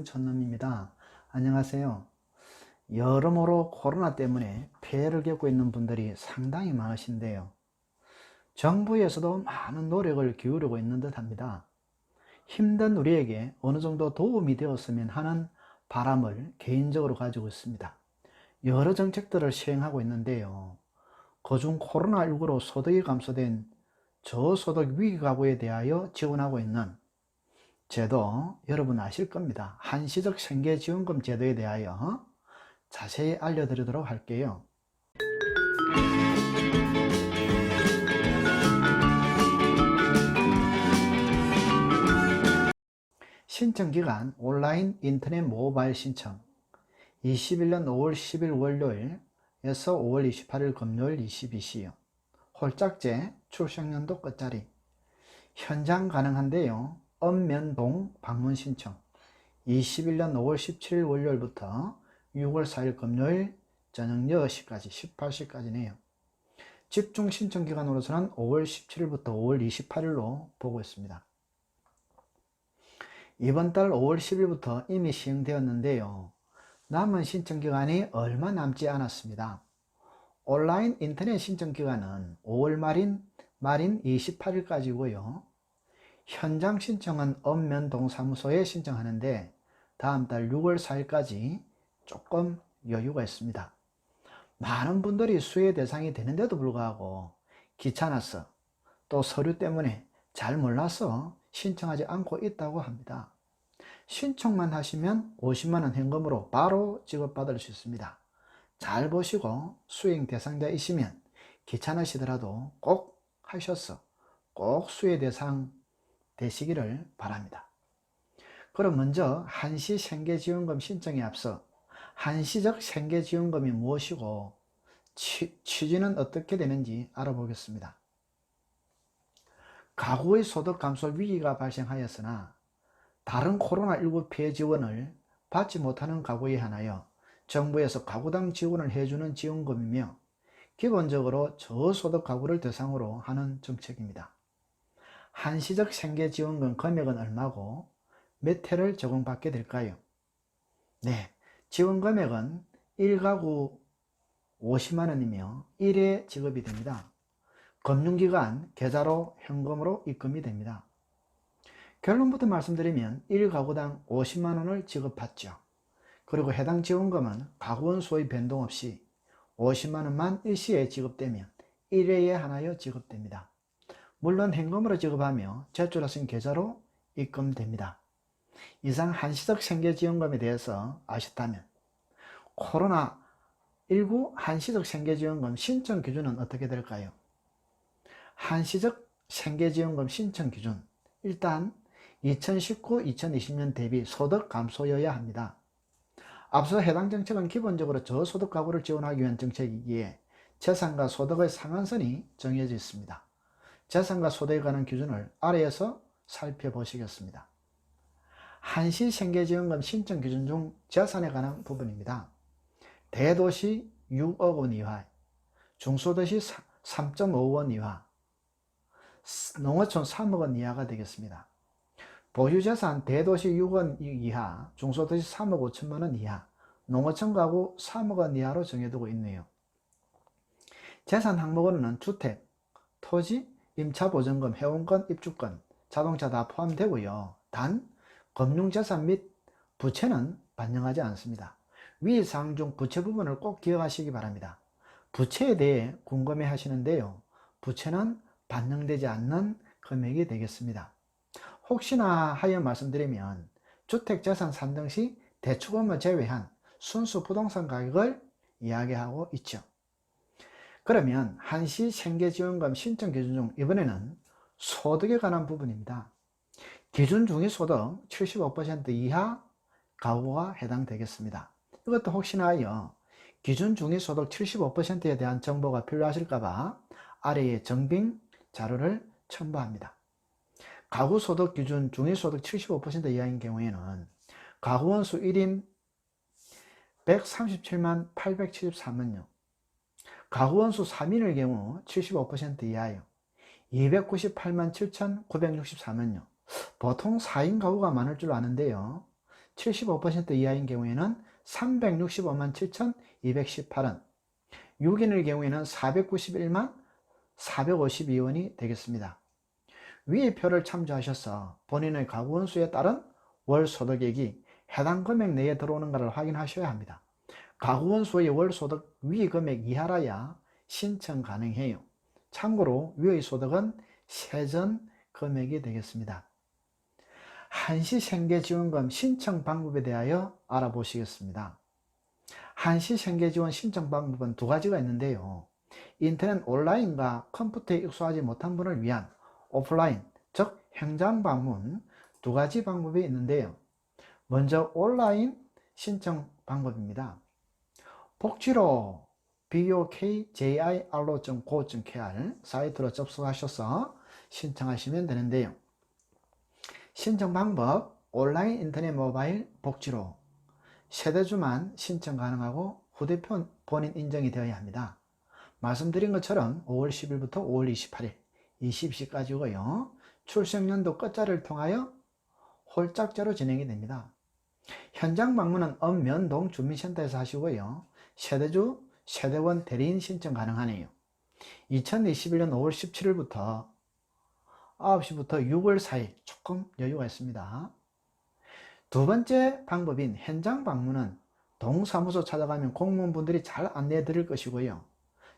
정천남입니다. 안녕하세요. 여러모로 코로나 때문에 피해를 겪고 있는 분들이 상당히 많으신데요. 정부에서도 많은 노력을 기울이고 있는 듯 합니다. 힘든 우리에게 어느 정도 도움이 되었으면 하는 바람을 개인적으로 가지고 있습니다. 여러 정책들을 시행하고 있는데요. 그중 코로나19로 소득이 감소된 저소득 위기가구에 대하여 지원하고 있는 제도 여러분 아실 겁니다. 한시적 생계지원금 제도에 대하여 자세히 알려드리도록 할게요. 신청기간 온라인 인터넷 모바일 신청 21년 5월 10일 월요일에서 5월 28일 금요일 22시요. 홀짝제 출생연도 끝자리 현장 가능한데요. 읍면동 방문 신청 21년 5월 17일 월요일부터 6월 4일 금요일 저녁 6시까지 18시까지네요. 집중 신청 기간으로서는 5월 17일부터 5월 28일로 보고 있습니다. 이번 달 5월 10일부터 이미 시행되었는데요. 남은 신청 기간이 얼마 남지 않았습니다. 온라인 인터넷 신청 기간은 5월 말인 28일까지고요. 현장 신청은 읍면동사무소에 신청하는데 다음 달 6월 4일까지 조금 여유가 있습니다. 많은 분들이 수혜 대상이 되는데도 불구하고 귀찮아서 또 서류 때문에 잘 몰라서 신청하지 않고 있다고 합니다. 신청만 하시면 50만원 현금으로 바로 지급받을 수 있습니다. 잘 보시고 수행 대상자이시면 귀찮으시더라도 꼭 하셔서 꼭 수혜 대상 되시기를 바랍니다. 그럼 먼저 한시 생계지원금 신청에 앞서 한시적 생계지원금이 무엇이고 취지는 어떻게 되는지 알아보겠습니다. 가구의 소득 감소 위기가 발생하였으나 다른 코로나19 피해 지원을 받지 못하는 가구에 한하여 정부에서 가구당 지원을 해주는 지원금이며 기본적으로 저소득 가구를 대상으로 하는 정책입니다. 한시적 생계지원금 금액은 얼마고 몇 회를 적용받게 될까요? 네, 지원 금액은 1가구 50만원이며 1회 지급이 됩니다. 금융기관 계좌로 현금으로 입금이 됩니다. 결론부터 말씀드리면 1가구당 50만원을 지급받죠. 그리고 해당 지원금은 가구원 수의 변동 없이 50만원만 일시에 지급되면 1회에 하나여 지급됩니다. 물론 현금으로 지급하며 제출하신 계좌로 입금됩니다. 이상 한시적 생계지원금에 대해서 아셨다면 코로나19 한시적 생계지원금 신청 기준은 어떻게 될까요? 한시적 생계지원금 신청 기준 일단 2019-2020년 대비 소득 감소여야 합니다. 앞서 해당 정책은 기본적으로 저소득 가구를 지원하기 위한 정책이기에 재산과 소득의 상한선이 정해져 있습니다. 재산과 소득에 관한 기준을 아래에서 살펴보시겠습니다. 한시 생계지원금 신청 기준 중 재산에 관한 부분입니다. 대도시 6억 원 이하, 중소도시 3.5억 원 이하, 농어촌 3억 원 이하가 되겠습니다. 보유재산 대도시 6억 원 이하, 중소도시 3억 5천만 원 이하, 농어촌 가구 3억 원 이하로 정해두고 있네요. 재산 항목으로는 주택, 토지, 임차보증금, 회원권, 입주권, 자동차 다 포함되고요. 단 금융재산 및 부채는 반영하지 않습니다. 위 사항 중 부채 부분을 꼭 기억하시기 바랍니다. 부채에 대해 궁금해 하시는데요. 부채는 반영되지 않는 금액이 되겠습니다. 혹시나 하여 말씀드리면 주택재산 산정 시 대출금을 제외한 순수 부동산 가격을 이야기하고 있죠. 그러면 한시 생계지원금 신청 기준 중 이번에는 소득에 관한 부분입니다. 기준 중위소득 75% 이하 가구가 해당되겠습니다. 이것도 혹시나 하여 기준 중위소득 75%에 대한 정보가 필요하실까봐 아래에 정빙 자료를 첨부합니다. 가구소득 기준 중위소득 75% 이하인 경우에는 가구원 수 1인 137만 873원요. 가구원 수 3인의 경우 75% 이하요. 298만 7,963원요. 보통 4인 가구가 많을 줄 아는데요. 75% 이하인 경우에는 365만 7,218원, 6인일 경우에는 491만 452원이 되겠습니다. 위의 표를 참조하셔서 본인의 가구원 수에 따른 월 소득액이 해당 금액 내에 들어오는가를 확인하셔야 합니다. 가구원 수의 월 소득 위 금액 이하라야 신청 가능해요. 참고로 위의 소득은 세전 금액이 되겠습니다. 한시생계지원금 신청 방법에 대하여 알아보시겠습니다. 한시생계지원 신청 방법은 두 가지가 있는데요. 인터넷 온라인과 컴퓨터에 익숙하지 못한 분을 위한 오프라인, 즉 현장 방문 두 가지 방법이 있는데요. 먼저 온라인 신청 방법입니다. 복지로 bokjir로.co.kr 사이트로 접속하셔서 신청하시면 되는데요. 신청 방법, 온라인 인터넷 모바일 복지로 세대주만 신청 가능하고 휴대폰 본인 인정이 되어야 합니다. 말씀드린 것처럼 5월 10일부터 5월 28일 20시까지고요. 출생연도 끝자리를 통하여 홀짝제로 진행이 됩니다. 현장 방문은 읍면동 주민센터에서 하시고요. 세대주, 세대원 대리인 신청 가능하네요. 2021년 5월 17일부터 9시부터 6월 4일 조금 여유가 있습니다. 두 번째 방법인 현장 방문은 동사무소 찾아가면 공무원분들이 잘 안내해 드릴 것이고요.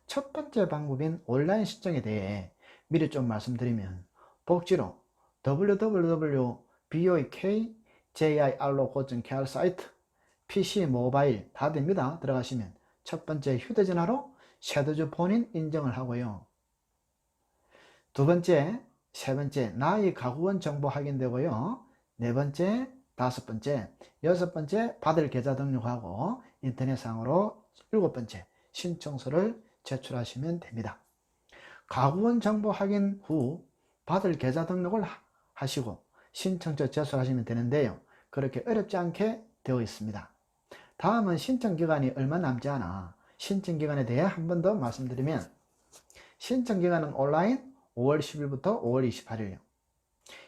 첫 번째 방법인 온라인 신청에 대해 미리 좀 말씀드리면 복지로 www.bokjir로.co.kr 사이트, PC, 모바일 다 됩니다. 들어가시면 첫 번째 휴대전화로 세대주 본인 인정을 하고요. 두 번째, 세 번째 나의 가구원 정보 확인되고요. 네 번째, 다섯 번째, 여섯 번째 받을 계좌 등록하고 인터넷상으로 일곱 번째 신청서를 제출하시면 됩니다. 가구원 정보 확인 후 받을 계좌 등록을 하시고 신청서 제출하시면 되는데요. 그렇게 어렵지 않게 되어 있습니다. 다음은 신청기간이 얼마 남지 않아 신청기간에 대해 한 번 더 말씀드리면 신청기간은 온라인 5월 10일부터 5월 28일요.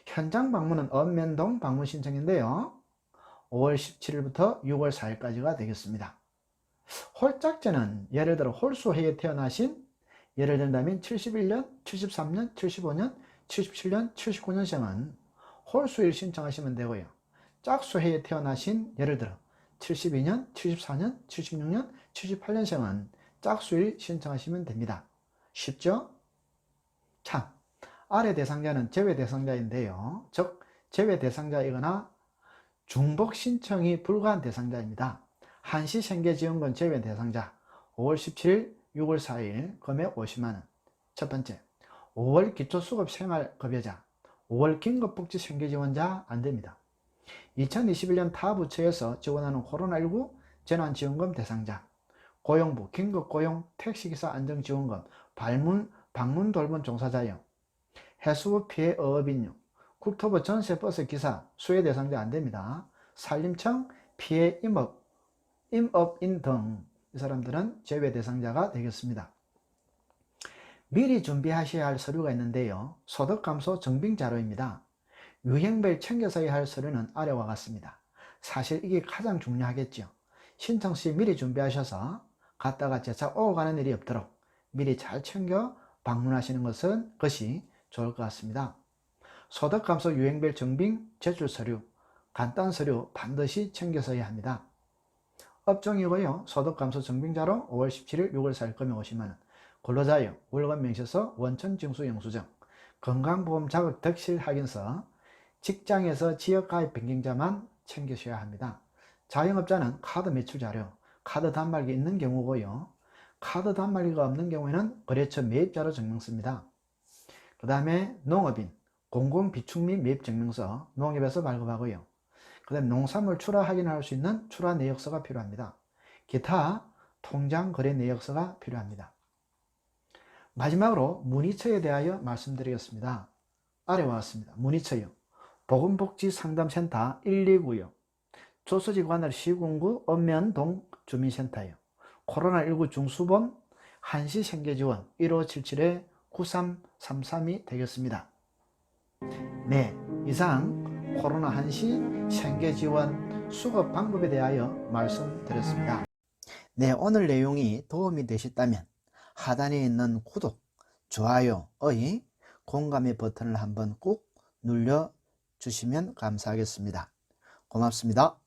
현장 방문은 읍면동 방문 신청인데요. 5월 17일부터 6월 4일까지가 되겠습니다. 홀짝제는 예를 들어 홀수해에 태어나신 예를 든다면 71년, 73년, 75년, 77년, 79년생은 홀수일 신청하시면 되고요. 짝수해에 태어나신 예를 들어 72년, 74년, 76년, 78년생은 짝수일 신청하시면 됩니다. 쉽죠? 참, 아래 대상자는 제외 대상자인데요. 즉 제외 대상자이거나 중복 신청이 불가한 대상자입니다. 한시생계지원금 제외 대상자 5월 17일, 6월 4일 금액 50만원. 첫 번째, 5월 기초수급 생활급여자, 5월 긴급복지생계지원자 안됩니다. 2021년 타 부처에서 지원하는 코로나19 재난지원금 대상자, 고용부 긴급고용 택시기사 안정지원금, 방문 돌봄 종사자용, 해수부 피해 어업인용, 국토부 전세버스 기사 수혜 대상자 안됩니다. 산림청 피해 임업인 등 이 사람들은 제외 대상자가 되겠습니다. 미리 준비하셔야 할 서류가 있는데요. 소득감소 증빙자료입니다. 유형별 챙겨서야 할 서류는 아래와 같습니다. 사실 이게 가장 중요하겠죠. 신청 시 미리 준비하셔서 갔다가 재차 오고 가는 일이 없도록 미리 잘 챙겨 방문하시는 것이 좋을 것 같습니다. 소득감소 유형별 증빙 제출 서류, 간단 서류 반드시 챙겨서야 합니다. 업종이고요. 소득감소 증빙자로 5월 17일, 6월 4일 금액 50만원, 근로자용, 월급 명시서, 원천 징수 영수증, 건강보험 자격 덕실 확인서, 직장에서 지역가입 변경자만 챙기셔야 합니다. 자영업자는 카드 매출 자료, 카드 단말기 있는 경우고요. 카드 단말기가 없는 경우에는 거래처 매입자료 증명서입니다. 그 다음에 농업인, 공공비축민 매입증명서, 농협에서 발급하고요. 그 다음에 농산물 출하 확인할 수 있는 출하 내역서가 필요합니다. 기타 통장 거래 내역서가 필요합니다. 마지막으로 문의처에 대하여 말씀드리겠습니다. 아래와 같습니다. 문의처요. 보건복지상담센터 129요. 조서지관을 시군구 읍면동 주민센터요. 코로나19 중수본 한시생계지원 1577-9333이 되겠습니다. 네, 이상 코로나 한시 생계지원 수급 방법에 대하여 말씀드렸습니다. 네, 오늘 내용이 도움이 되셨다면 하단에 있는 구독, 좋아요의 공감의 버튼을 한번 꾹 눌러 주시면 감사하겠습니다. 고맙습니다.